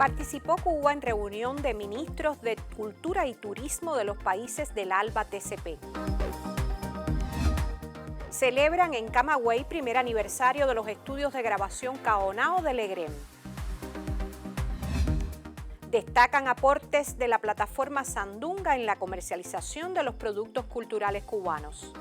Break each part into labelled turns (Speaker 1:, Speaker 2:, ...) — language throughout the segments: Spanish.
Speaker 1: Participó Cuba en reunión de ministros de Cultura y Turismo de los países del ALBA TCP. Celebran en Camagüey primer aniversario de los estudios de grabación Caonao de Legrén. Destacan aportes de la plataforma Sandunga en la comercialización de los productos culturales cubanos.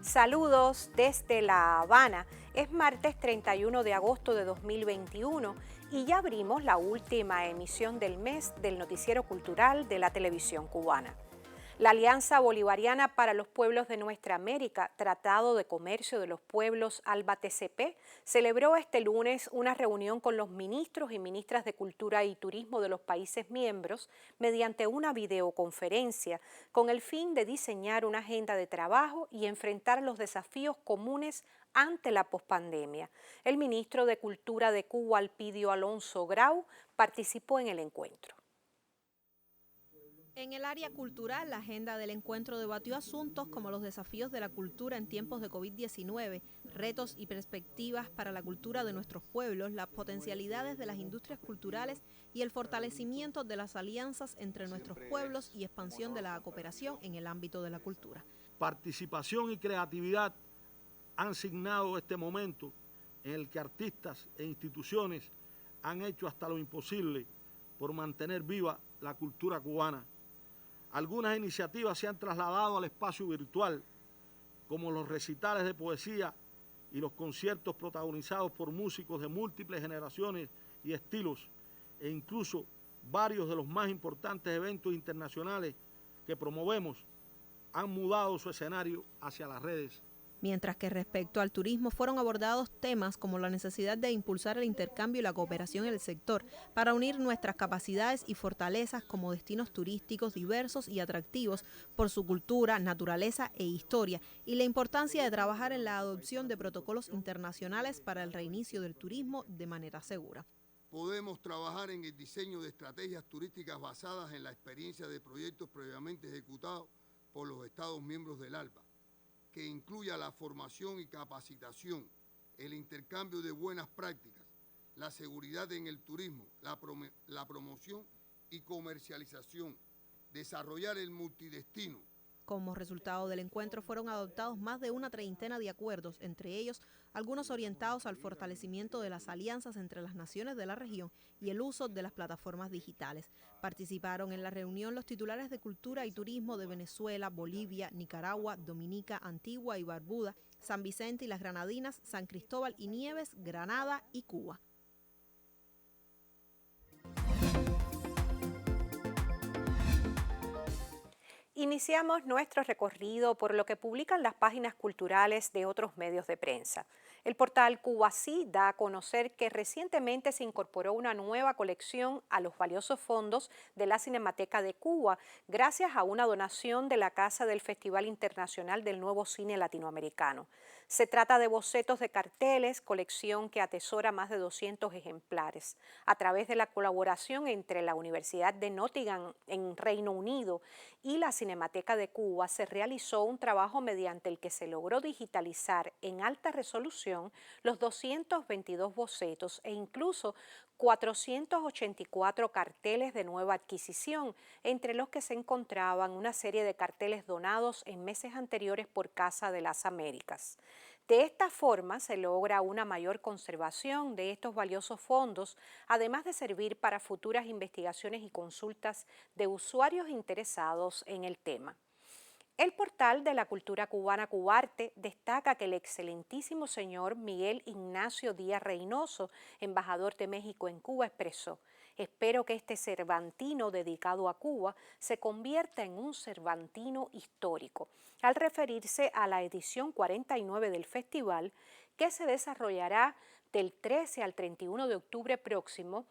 Speaker 1: Saludos desde La Habana. Es martes 31 de agosto de 2021 y ya abrimos la última emisión del mes del Noticiero Cultural de la televisión cubana. La Alianza Bolivariana para los Pueblos de Nuestra América, Tratado de Comercio de los Pueblos ALBA-TCP, celebró este lunes una reunión con los ministros y ministras de Cultura y Turismo de los países miembros mediante una videoconferencia con el fin de diseñar una agenda de trabajo y enfrentar los desafíos comunes ante la pospandemia. El ministro de Cultura de Cuba, Alpidio Alonso Grau, participó en el encuentro.
Speaker 2: En el área cultural, la agenda del encuentro debatió asuntos como los desafíos de la cultura en tiempos de COVID-19, retos y perspectivas para la cultura de nuestros pueblos, las potencialidades de las industrias culturales y el fortalecimiento de las alianzas entre nuestros pueblos y expansión de la cooperación en el ámbito de la cultura.
Speaker 3: Participación y creatividad han signado este momento en el que artistas e instituciones han hecho hasta lo imposible por mantener viva la cultura cubana. Algunas iniciativas se han trasladado al espacio virtual, como los recitales de poesía y los conciertos protagonizados por músicos de múltiples generaciones y estilos, e incluso varios de los más importantes eventos internacionales que promovemos han mudado su escenario hacia las redes.
Speaker 2: Mientras que respecto al turismo fueron abordados temas como la necesidad de impulsar el intercambio y la cooperación en el sector para unir nuestras capacidades y fortalezas como destinos turísticos diversos y atractivos por su cultura, naturaleza e historia, y la importancia de trabajar en la adopción de protocolos internacionales para el reinicio del turismo de manera segura.
Speaker 4: Podemos trabajar en el diseño de estrategias turísticas basadas en la experiencia de proyectos previamente ejecutados por los Estados miembros del ALBA, que incluya la formación y capacitación, el intercambio de buenas prácticas, la seguridad en el turismo, la promoción y comercialización, desarrollar el multidestino.
Speaker 2: Como resultado del encuentro fueron adoptados más de una treintena de acuerdos, entre ellos algunos orientados al fortalecimiento de las alianzas entre las naciones de la región y el uso de las plataformas digitales. Participaron en la reunión los titulares de Cultura y Turismo de Venezuela, Bolivia, Nicaragua, Dominica, Antigua y Barbuda, San Vicente y las Granadinas, San Cristóbal y Nieves, Granada y Cuba.
Speaker 1: Iniciamos nuestro recorrido por lo que publican las páginas culturales de otros medios de prensa. El portal Cubasí da a conocer que recientemente se incorporó una nueva colección a los valiosos fondos de la Cinemateca de Cuba, gracias a una donación de la Casa del Festival Internacional del Nuevo Cine Latinoamericano. Se trata de bocetos de carteles, colección que atesora más de 200 ejemplares. A través de la colaboración entre la Universidad de Nottingham en Reino Unido y la Cinemateca de Cuba, se realizó un trabajo mediante el que se logró digitalizar en alta resolución los 222 bocetos e incluso 484 carteles de nueva adquisición, entre los que se encontraban una serie de carteles donados en meses anteriores por Casa de las Américas. De esta forma se logra una mayor conservación de estos valiosos fondos, además de servir para futuras investigaciones y consultas de usuarios interesados en el tema. El portal de la cultura cubana Cubarte destaca que el excelentísimo señor Miguel Ignacio Díaz Reynoso, embajador de México en Cuba, expresó: espero que este Cervantino dedicado a Cuba se convierta en un Cervantino histórico, al referirse a la edición 49 del festival, que se desarrollará del 13 al 31 de octubre próximo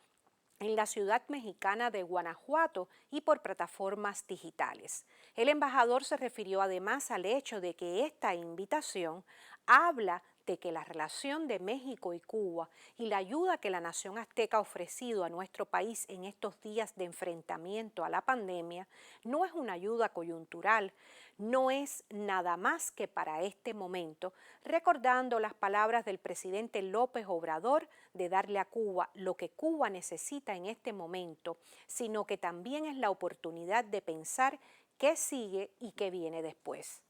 Speaker 1: en la ciudad mexicana de Guanajuato y por plataformas digitales. El embajador se refirió además al hecho de que esta invitación habla de que la relación de México y Cuba y la ayuda que la nación azteca ha ofrecido a nuestro país en estos días de enfrentamiento a la pandemia no es una ayuda coyuntural, no es nada más que para este momento, recordando las palabras del presidente López Obrador de darle a Cuba lo que Cuba necesita en este momento, sino que también es la oportunidad de pensar qué sigue y qué viene después.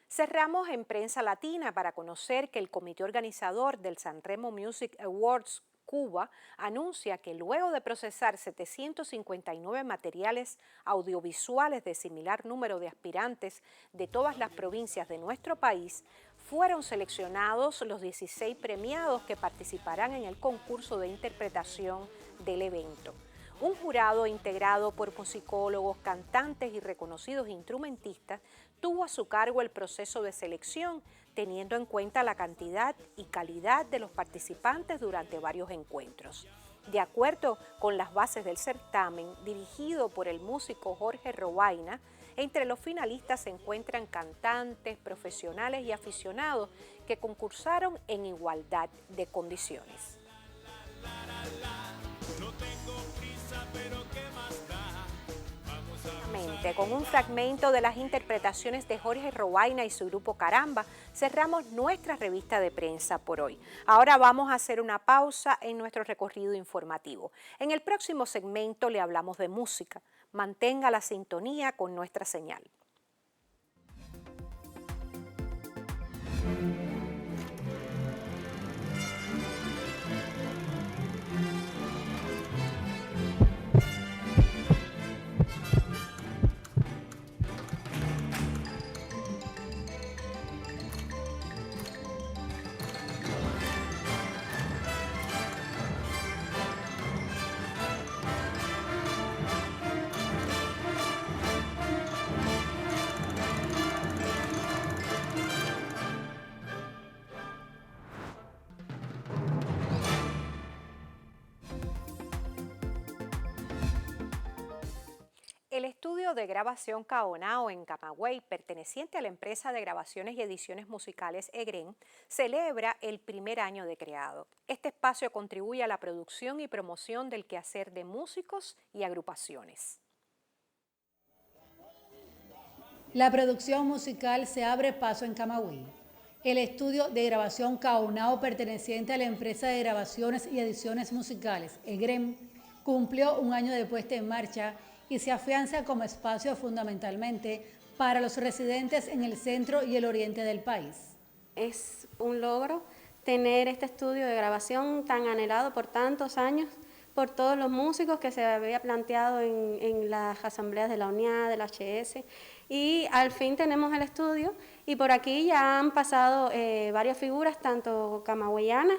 Speaker 1: Cerramos en Prensa Latina para conocer que el comité organizador del Sanremo Music Awards Cuba anuncia que luego de procesar 759 materiales audiovisuales de similar número de aspirantes de todas las provincias de nuestro país, fueron seleccionados los 16 premiados que participarán en el concurso de interpretación del evento. Un jurado integrado por musicólogos, cantantes y reconocidos instrumentistas tuvo a su cargo el proceso de selección, teniendo en cuenta la cantidad y calidad de los participantes durante varios encuentros. De acuerdo con las bases del certamen, dirigido por el músico Jorge Robaina, entre los finalistas se encuentran cantantes, profesionales y aficionados que concursaron en igualdad de condiciones. Con un fragmento de las interpretaciones de Jorge Robaina y su grupo Caramba, cerramos nuestra revista de prensa por hoy. Ahora vamos a hacer una pausa en nuestro recorrido informativo. En el próximo segmento le hablamos de música. Mantenga la sintonía con nuestra señal. El estudio de grabación Kaonao en Camagüey, perteneciente a la empresa de grabaciones y ediciones musicales EGREN, celebra el primer año de creado. Este espacio contribuye a la producción y promoción del quehacer de músicos y agrupaciones.
Speaker 5: La producción musical se abre paso en Camagüey. El estudio de grabación Kaonao, perteneciente a la empresa de grabaciones y ediciones musicales EGREN, cumplió un año de puesta en marcha y se afianza como espacio fundamentalmente para los residentes en el centro y el oriente del país.
Speaker 6: Es un logro tener este estudio de grabación tan anhelado por tantos años por todos los músicos que se había planteado en las asambleas de la UNIAD, de la HS, y al fin tenemos el estudio y por aquí ya han pasado varias figuras, tanto camagüeyanas,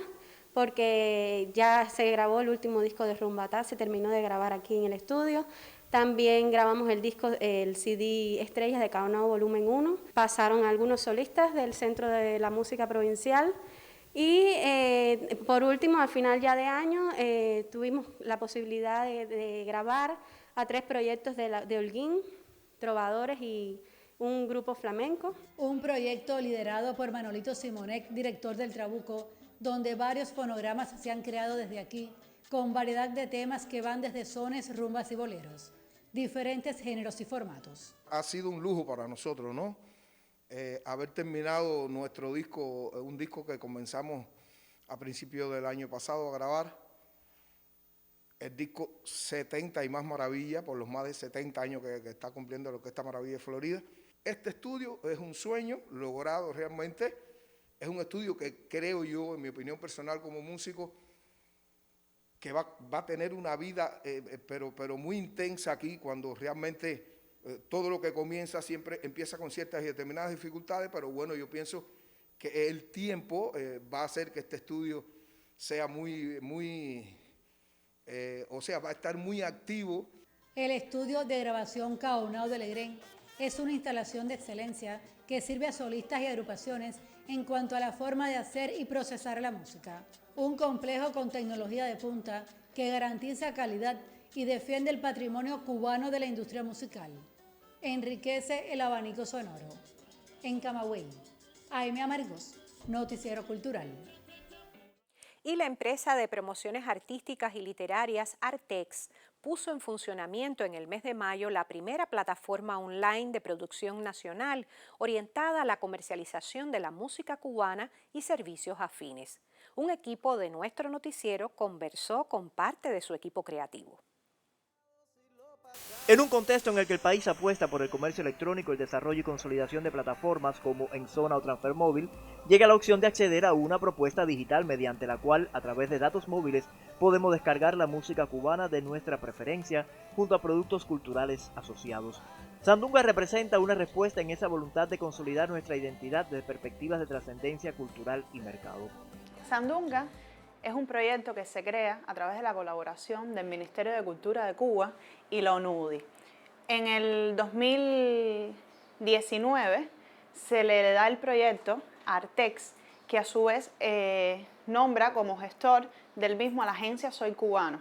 Speaker 6: porque ya se grabó el último disco de Rumbatá, se terminó de grabar aquí en el estudio. También grabamos el CD Estrellas de Kaonao Volumen 1. Pasaron algunos solistas del Centro de la Música Provincial. Y por último, al final ya de año, tuvimos la posibilidad de grabar a 3 proyectos de Holguín, trovadores y un grupo flamenco.
Speaker 5: Un proyecto liderado por Manolito Simonet, director del Trabuco, donde varios fonogramas se han creado desde aquí, con variedad de temas que van desde sones, rumbas y boleros. Diferentes géneros y formatos.
Speaker 7: Ha sido un lujo para nosotros, ¿no? Haber terminado nuestro disco, un disco que comenzamos a principios del año pasado a grabar, el disco 70 y más maravilla, por los más de 70 años que está cumpliendo lo que esta maravilla de Florida. Este estudio es un sueño logrado realmente, es un estudio que creo yo, en mi opinión personal como músico, que va a tener una vida, pero muy intensa aquí, cuando realmente todo lo que comienza siempre empieza con ciertas y determinadas dificultades, pero bueno, yo pienso que el tiempo va a hacer que este estudio sea va a estar muy activo.
Speaker 5: El estudio de grabación Kaonao de EGREN es una instalación de excelencia que sirve a solistas y agrupaciones en cuanto a la forma de hacer y procesar la música. Un complejo con tecnología de punta que garantiza calidad y defiende el patrimonio cubano de la industria musical. Enriquece el abanico sonoro. En Camagüey, Aime Amargós, Noticiero Cultural.
Speaker 1: Y la empresa de promociones artísticas y literarias Artex puso en funcionamiento en el mes de mayo la primera plataforma online de producción nacional orientada a la comercialización de la música cubana y servicios afines. Un equipo de nuestro noticiero conversó con parte de su equipo creativo.
Speaker 8: En un contexto en el que el país apuesta por el comercio electrónico, el desarrollo y consolidación de plataformas como Enzona o Transfer Móvil, llega la opción de acceder a una propuesta digital mediante la cual, a través de datos móviles, podemos descargar la música cubana de nuestra preferencia junto a productos culturales asociados. Sandunga representa una respuesta en esa voluntad de consolidar nuestra identidad desde perspectivas de trascendencia cultural y mercado.
Speaker 9: Sandunga es un proyecto que se crea a través de la colaboración del Ministerio de Cultura de Cuba y la ONUDI. En el 2019 se le da el proyecto a Artex, que a su vez nombra como gestor del mismo a la agencia Soy Cubano,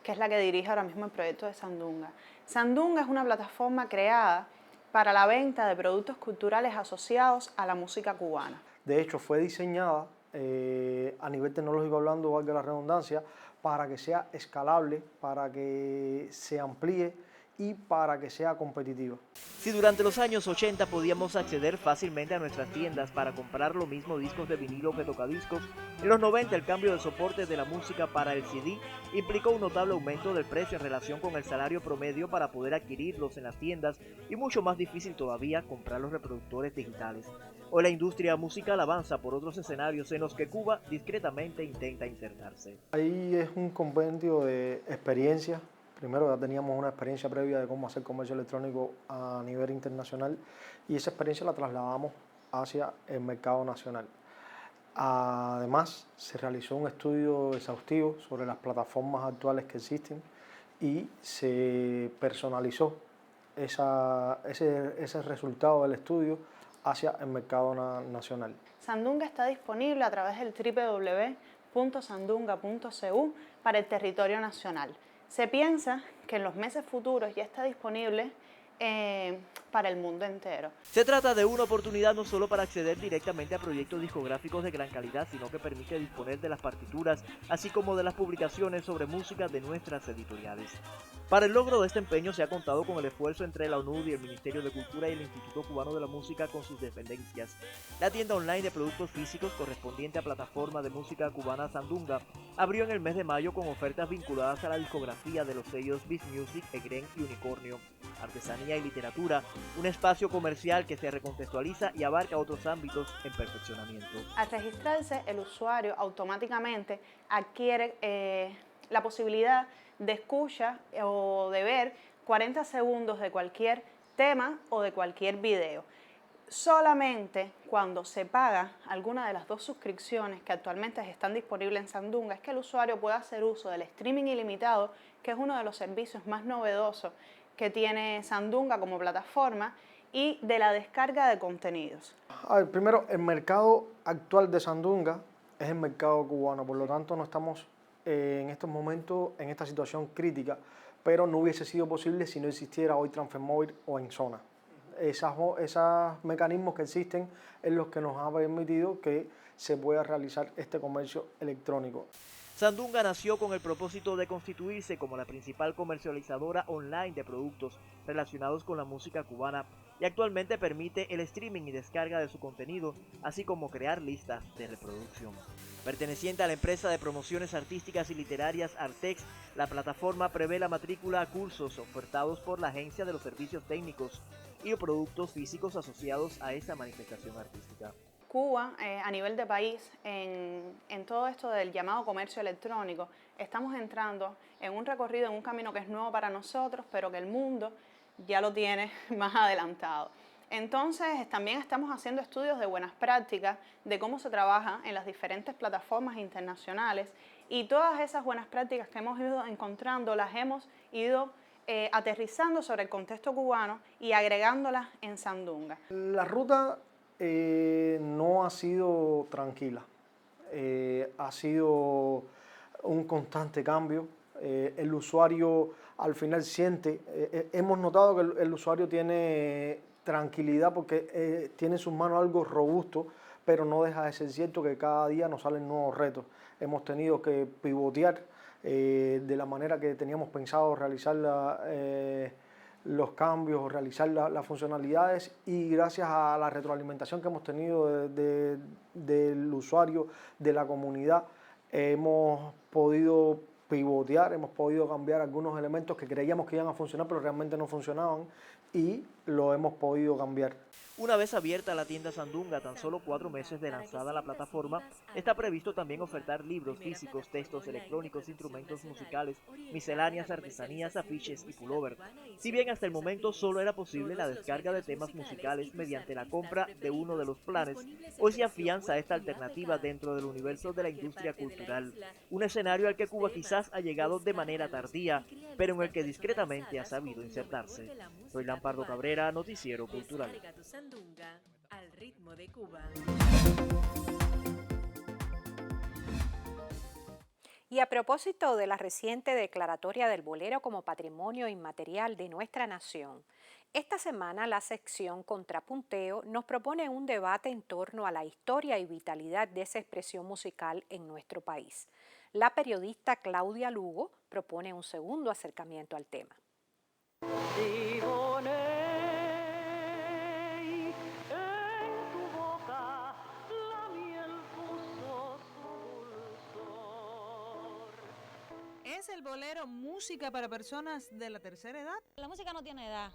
Speaker 9: que es la que dirige ahora mismo el proyecto de Sandunga. Sandunga es una plataforma creada para la venta de productos culturales asociados a la música cubana.
Speaker 10: De hecho, fue diseñada a nivel tecnológico hablando, valga la redundancia, para que sea escalable, para que se amplíe y para que sea competitiva.
Speaker 8: Si durante los años 80 podíamos acceder fácilmente a nuestras tiendas para comprar lo mismo discos de vinilo que tocadiscos, en los 90 el cambio de soporte de la música para el CD implicó un notable aumento del precio en relación con el salario promedio para poder adquirirlos en las tiendas y mucho más difícil todavía comprar los reproductores digitales. Hoy la industria musical avanza por otros escenarios en los que Cuba discretamente intenta insertarse.
Speaker 10: Ahí es un compendio de experiencias. Primero ya teníamos una experiencia previa de cómo hacer comercio electrónico a nivel internacional y esa experiencia la trasladamos hacia el mercado nacional. Además, se realizó un estudio exhaustivo sobre las plataformas actuales que existen y se personalizó ese resultado del estudio hacia el mercado nacional.
Speaker 9: Sandunga está disponible a través del www.sandunga.cu para el territorio nacional. Se piensa que en los meses futuros ya está disponible para el mundo entero.
Speaker 8: Se trata de una oportunidad no solo para acceder directamente a proyectos discográficos de gran calidad, sino que permite disponer de las partituras, así como de las publicaciones sobre música de nuestras editoriales. Para el logro de este empeño se ha contado con el esfuerzo entre la ONUD y el Ministerio de Cultura y el Instituto Cubano de la Música con sus dependencias. La tienda online de productos físicos correspondiente a plataforma de música cubana Sandunga abrió en el mes de mayo con ofertas vinculadas a la discografía de los sellos Biz Music, Egren y Unicornio, artesanía y literatura, un espacio comercial que se recontextualiza y abarca otros ámbitos en perfeccionamiento.
Speaker 9: Al registrarse, el usuario automáticamente adquiere la posibilidad de escucha o de ver 40 segundos de cualquier tema o de cualquier video. Solamente cuando se paga alguna de las dos suscripciones que actualmente están disponibles en Sandunga es que el usuario puede hacer uso del streaming ilimitado, que es uno de los servicios más novedosos que tiene Sandunga como plataforma, y de la descarga de contenidos.
Speaker 10: A ver, primero, el mercado actual de Sandunga es el mercado cubano, por lo tanto no estamos en estos momentos en esta situación crítica, pero no hubiese sido posible si no existiera hoy Transfer Móvil o Enzona. Esos mecanismos que existen es los que nos ha permitido que se pueda realizar este comercio electrónico.
Speaker 8: Sandunga nació con el propósito de constituirse como la principal comercializadora online de productos relacionados con la música cubana y actualmente permite el streaming y descarga de su contenido, así como crear listas de reproducción. Perteneciente a la empresa de promociones artísticas y literarias Artex, la plataforma prevé la matrícula a cursos ofertados por la Agencia de los Servicios Técnicos y productos físicos asociados a esa manifestación artística.
Speaker 9: Cuba, a nivel de país, en todo esto del llamado comercio electrónico, estamos entrando en un recorrido, en un camino que es nuevo para nosotros, pero que el mundo ya lo tiene más adelantado. Entonces, también estamos haciendo estudios de buenas prácticas, de cómo se trabaja en las diferentes plataformas internacionales, y todas esas buenas prácticas que hemos ido encontrando las hemos ido aterrizando sobre el contexto cubano y agregándolas en Sandunga.
Speaker 10: La ruta no ha sido tranquila, ha sido un constante cambio. El usuario al final siente, hemos notado que el usuario tiene tranquilidad porque tiene en sus manos algo robusto pero no deja de ser cierto que cada día nos salen nuevos retos. Hemos tenido que pivotear de la manera que teníamos pensado realizar los cambios, realizar las funcionalidades, y gracias a la retroalimentación que hemos tenido del usuario, de la comunidad, hemos podido pivotear, hemos podido cambiar algunos elementos que creíamos que iban a funcionar pero realmente no funcionaban, y lo hemos podido cambiar.
Speaker 8: Una vez abierta la tienda Sandunga, tan solo 4 meses de lanzada la plataforma, está previsto también ofertar libros físicos, textos electrónicos, instrumentos musicales, misceláneas, artesanías, afiches y pullover. Si bien hasta el momento solo era posible la descarga de temas musicales mediante la compra de uno de los planes, hoy se afianza esta alternativa dentro del universo de la industria cultural. Un escenario al que Cuba quizás ha llegado de manera tardía, pero en el que discretamente ha sabido insertarse. Soy Lampardo Cabrera, Noticiero Cultural.
Speaker 11: Al ritmo de Cuba.
Speaker 1: Y a propósito de la reciente declaratoria del bolero como patrimonio inmaterial de nuestra nación, esta semana la sección Contrapunteo nos propone un debate en torno a la historia y vitalidad de esa expresión musical en nuestro país. La periodista Claudia Lugo propone un segundo acercamiento al tema.
Speaker 12: ¿Es el bolero música para personas de la tercera edad?
Speaker 13: La música no tiene edad.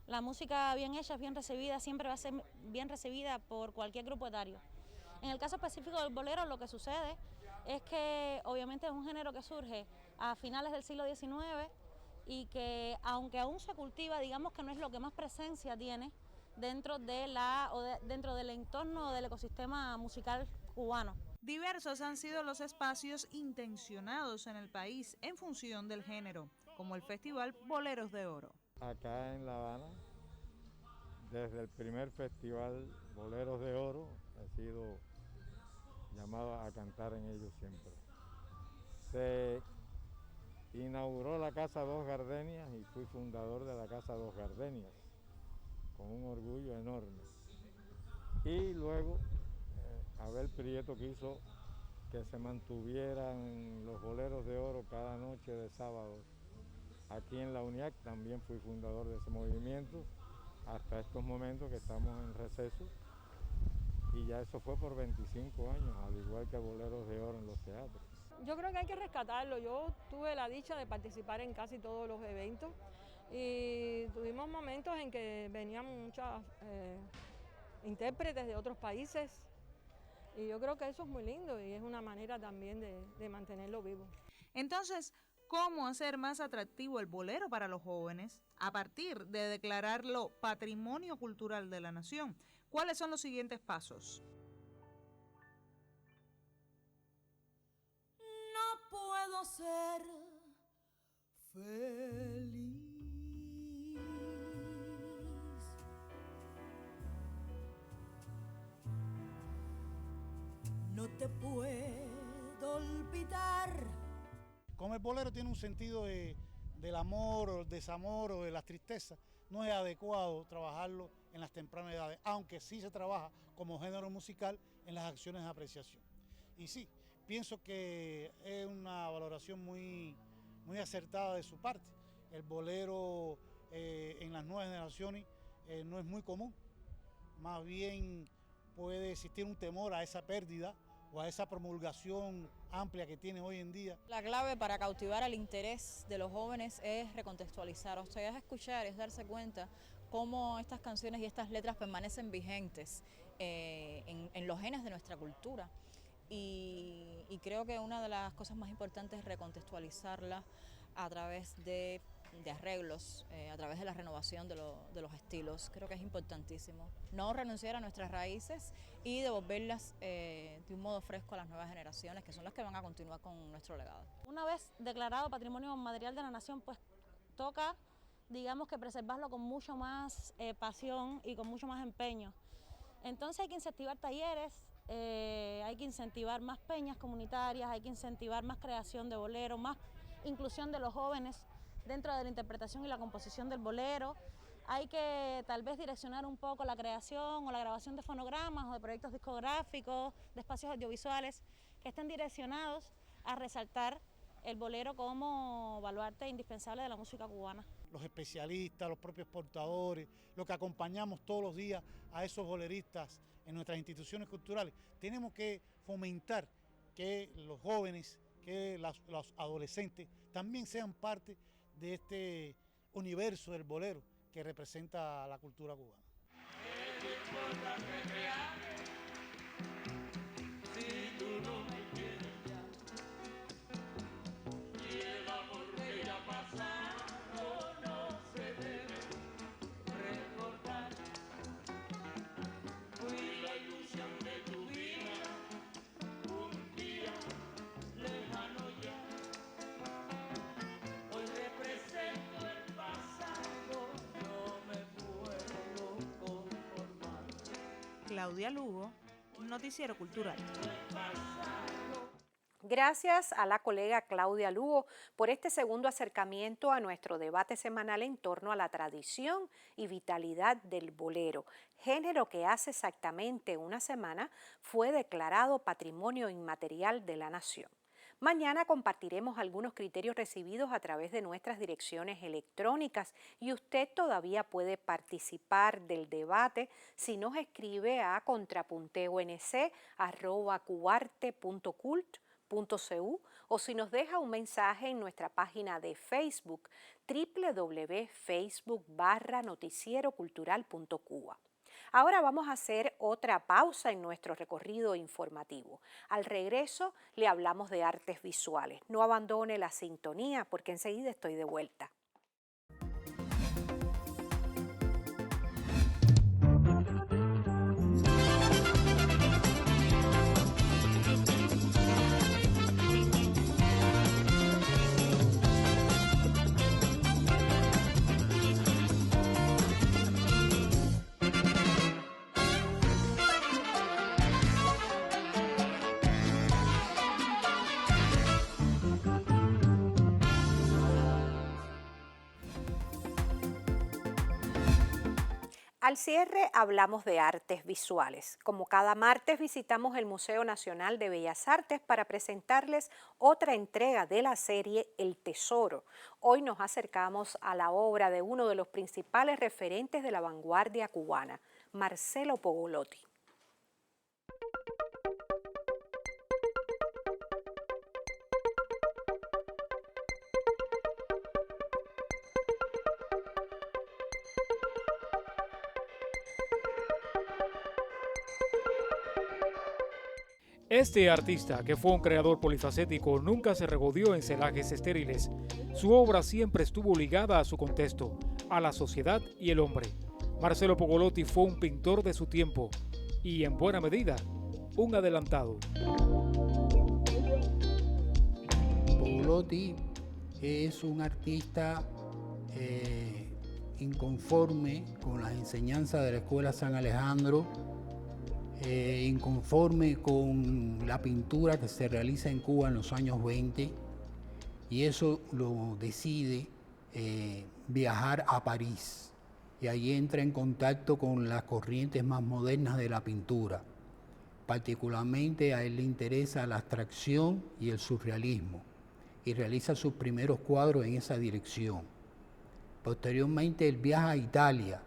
Speaker 13: La música bien hecha, bien recibida, siempre va a ser bien recibida por cualquier grupo etario. En el caso específico del bolero, lo que sucede es que obviamente es un género que surge a finales del siglo XIX y que, aunque aún se cultiva, digamos que no es lo que más presencia tiene dentro del entorno del ecosistema musical cubano.
Speaker 12: Diversos han sido los espacios intencionados en el país en función del género, como el Festival Boleros de Oro.
Speaker 14: Acá en La Habana, desde el primer festival Boleros de Oro, he sido llamado a cantar en ellos siempre. Se inauguró la Casa Dos Gardenias y fui fundador de la Casa Dos Gardenias, con un orgullo enorme. Y luego Abel Prieto quiso que se mantuvieran los Boleros de Oro cada noche de sábado aquí en la UNIAC. También fui fundador de ese movimiento hasta estos momentos que estamos en receso, y ya eso fue por 25 años, al igual que Boleros de Oro en los teatros.
Speaker 15: Yo creo que hay que rescatarlo. Yo tuve la dicha de participar en casi todos los eventos y tuvimos momentos en que venían muchas intérpretes de otros países. Y yo creo que eso es muy lindo y es una manera también de mantenerlo vivo.
Speaker 12: Entonces, ¿cómo hacer más atractivo el bolero para los jóvenes a partir de declararlo Patrimonio Cultural de la Nación? ¿Cuáles son los siguientes pasos?
Speaker 16: No puedo ser feliz. No te puedo olvidar.
Speaker 17: Como el bolero tiene un sentido del amor o el desamor o de las tristezas, no es adecuado trabajarlo en las tempranas edades, aunque sí se trabaja como género musical en las acciones de apreciación. Y sí, pienso que es una valoración muy acertada de su parte. El bolero en las nuevas generaciones no es muy común, más bien puede existir un temor a esa pérdida o a esa promulgación amplia que tiene hoy en día.
Speaker 18: La clave para cautivar el interés de los jóvenes es recontextualizar, o sea, es escuchar, es darse cuenta cómo estas canciones y estas letras permanecen vigentes en los genes de nuestra cultura. Y creo que una de las cosas más importantes es recontextualizarla a través de arreglos, a través de la renovación de los estilos. Creo que es importantísimo no renunciar a nuestras raíces y devolverlas de un modo fresco a las nuevas generaciones, que son las que van a continuar con nuestro legado.
Speaker 13: Una vez declarado Patrimonio Inmaterial de la Nación, pues toca, digamos, que preservarlo con mucho más pasión y con mucho más empeño. Entonces hay que incentivar talleres, hay que incentivar más peñas comunitarias, hay que incentivar más creación de boleros, más inclusión de los jóvenes dentro de la interpretación y la composición del bolero. hay que tal vez direccionar un poco la creación o la grabación de fonogramas o de proyectos discográficos, de espacios audiovisuales que estén direccionados a resaltar el bolero como baluarte indispensable de la música cubana.
Speaker 17: Los especialistas, los propios portadores, los que acompañamos todos los días a esos boleristas en nuestras instituciones culturales, tenemos que fomentar que los jóvenes, que los adolescentes también sean parte de este universo del bolero que representa la cultura cubana.
Speaker 12: Claudia Lugo, Noticiero Cultural.
Speaker 1: Gracias a la colega Claudia Lugo por este segundo acercamiento a nuestro debate semanal en torno a la tradición y vitalidad del bolero, género que hace exactamente una semana fue declarado Patrimonio Inmaterial de la Nación. Mañana compartiremos algunos criterios recibidos a través de nuestras direcciones electrónicas y usted todavía puede participar del debate si nos escribe a contrapunteonc@cubarte.cult.cu o si nos deja un mensaje en nuestra página de Facebook www.facebook.com/noticierocultural.cuba. Ahora vamos a hacer otra pausa en nuestro recorrido informativo. Al regreso le hablamos de artes visuales. No abandone la sintonía porque enseguida estoy de vuelta. Al cierre hablamos de artes visuales. Como cada martes visitamos el Museo Nacional de Bellas Artes para presentarles otra entrega de la serie El Tesoro. Hoy nos acercamos a la obra de uno de los principales referentes de la vanguardia cubana, Marcelo Pogolotti.
Speaker 19: Este artista, que fue un creador polifacético, nunca se regodeó en celajes estériles. Su obra siempre estuvo ligada a su contexto, a la sociedad y el hombre. Marcelo Pogolotti fue un pintor de su tiempo y, en buena medida, un adelantado.
Speaker 20: Pogolotti es un artista inconforme con las enseñanzas de la Escuela San Alejandro, inconforme con la pintura que se realiza en Cuba en los años 20, y eso lo decide viajar a París, y allí entra en contacto con las corrientes más modernas de la pintura. Particularmente a él le interesa la abstracción y el surrealismo, y realiza sus primeros cuadros en esa dirección. Posteriormente él viaja a Italia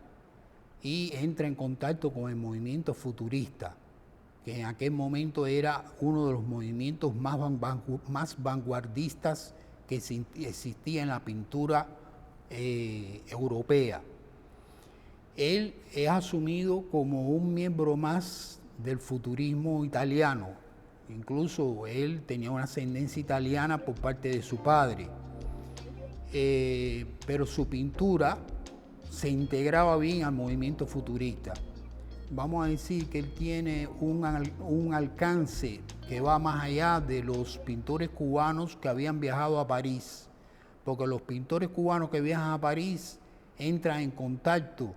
Speaker 20: y entra en contacto con el movimiento futurista, que en aquel momento era uno de los movimientos más vanguardistas que existía en la pintura europea. Él es asumido como un miembro más del futurismo italiano. Incluso él tenía una ascendencia italiana por parte de su padre, pero su pintura se integraba bien al movimiento futurista. Vamos a decir que él tiene un alcance que va más allá de los pintores cubanos que habían viajado a París, porque los pintores cubanos que viajan a París entran en contacto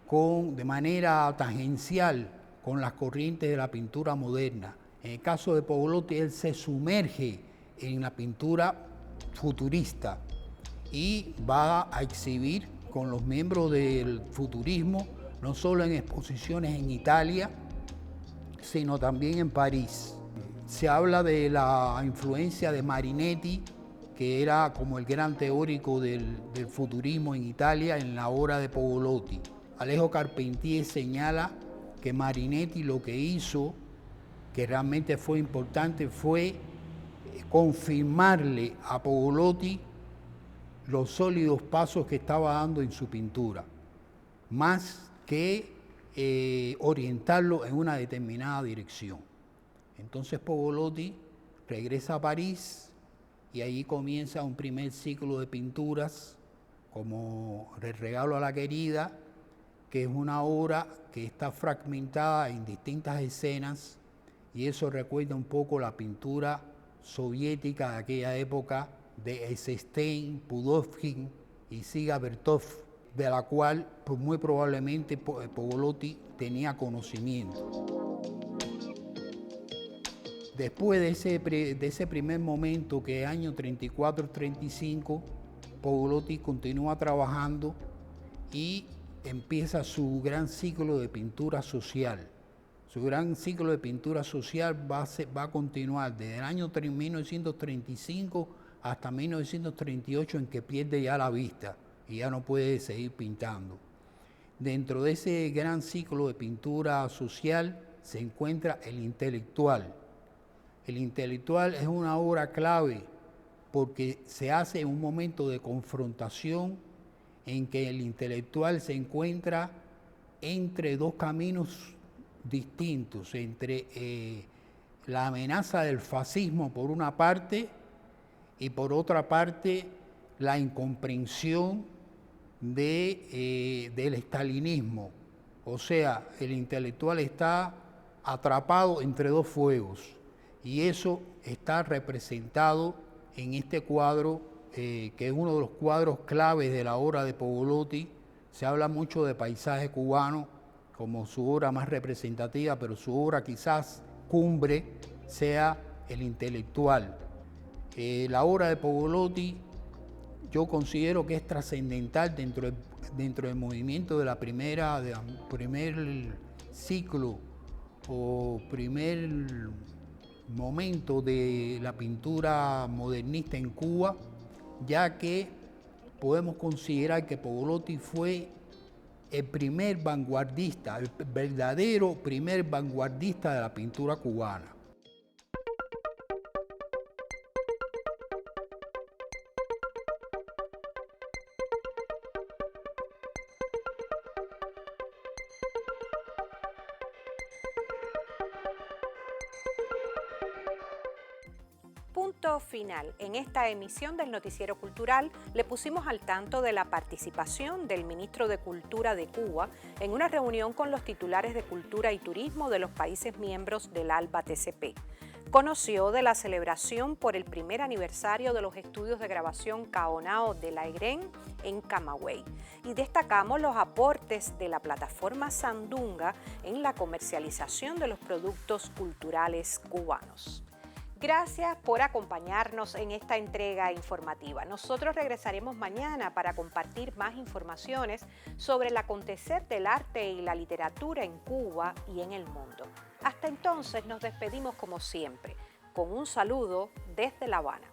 Speaker 20: de manera tangencial con las corrientes de la pintura moderna. En el caso de Pogolotti, él se sumerge en la pintura futurista y va a exhibir con los miembros del futurismo, no solo en exposiciones en Italia, sino también en París. Se habla de la influencia de Marinetti, que era como el gran teórico del futurismo en Italia en la obra de Pogolotti. Alejo Carpentier señala que Marinetti lo que hizo, que realmente fue importante, fue confirmarle a Pogolotti los sólidos pasos que estaba dando en su pintura, más que orientarlo en una determinada dirección. Entonces Pogolotti regresa a París y ahí comienza un primer ciclo de pinturas como El regalo a la querida, que es una obra que está fragmentada en distintas escenas, y eso recuerda un poco la pintura soviética de aquella época de Eisenstein, Pudovkin y Siga Bertov, de la cual pues, muy probablemente Pogolotti tenía conocimiento. Después de ese primer momento, que es año 34-35, Pogolotti continúa trabajando y empieza su gran ciclo de pintura social. Su gran ciclo de pintura social va a continuar desde el año 1935 hasta 1938, en que pierde ya la vista y ya no puede seguir pintando. Dentro de ese gran ciclo de pintura social se encuentra El intelectual. El intelectual es una obra clave porque se hace en un momento de confrontación en que el intelectual se encuentra entre dos caminos distintos, entre la amenaza del fascismo por una parte y por otra parte la incomprensión del estalinismo. O sea, el intelectual está atrapado entre dos fuegos y eso está representado en este cuadro, que es uno de los cuadros claves de la obra de Pogolotti. Se habla mucho de paisaje cubano como su obra más representativa, pero su obra quizás cumbre sea El intelectual. La obra de Pogolotti yo considero que es trascendental dentro del movimiento de primer ciclo o primer momento de la pintura modernista en Cuba, ya que podemos considerar que Pogolotti fue el primer vanguardista, el verdadero primer vanguardista de la pintura cubana.
Speaker 1: Punto final. En esta emisión del Noticiero Cultural le pusimos al tanto de la participación del ministro de Cultura de Cuba en una reunión con los titulares de Cultura y Turismo de los países miembros del ALBA-TCP. Conoció de la celebración por el primer aniversario de los estudios de grabación Kaonao de la EGREN en Camagüey y destacamos los aportes de la plataforma Sandunga en la comercialización de los productos culturales cubanos. Gracias por acompañarnos en esta entrega informativa. Nosotros regresaremos mañana para compartir más informaciones sobre el acontecer del arte y la literatura en Cuba y en el mundo. Hasta entonces nos despedimos como siempre, con un saludo desde La Habana.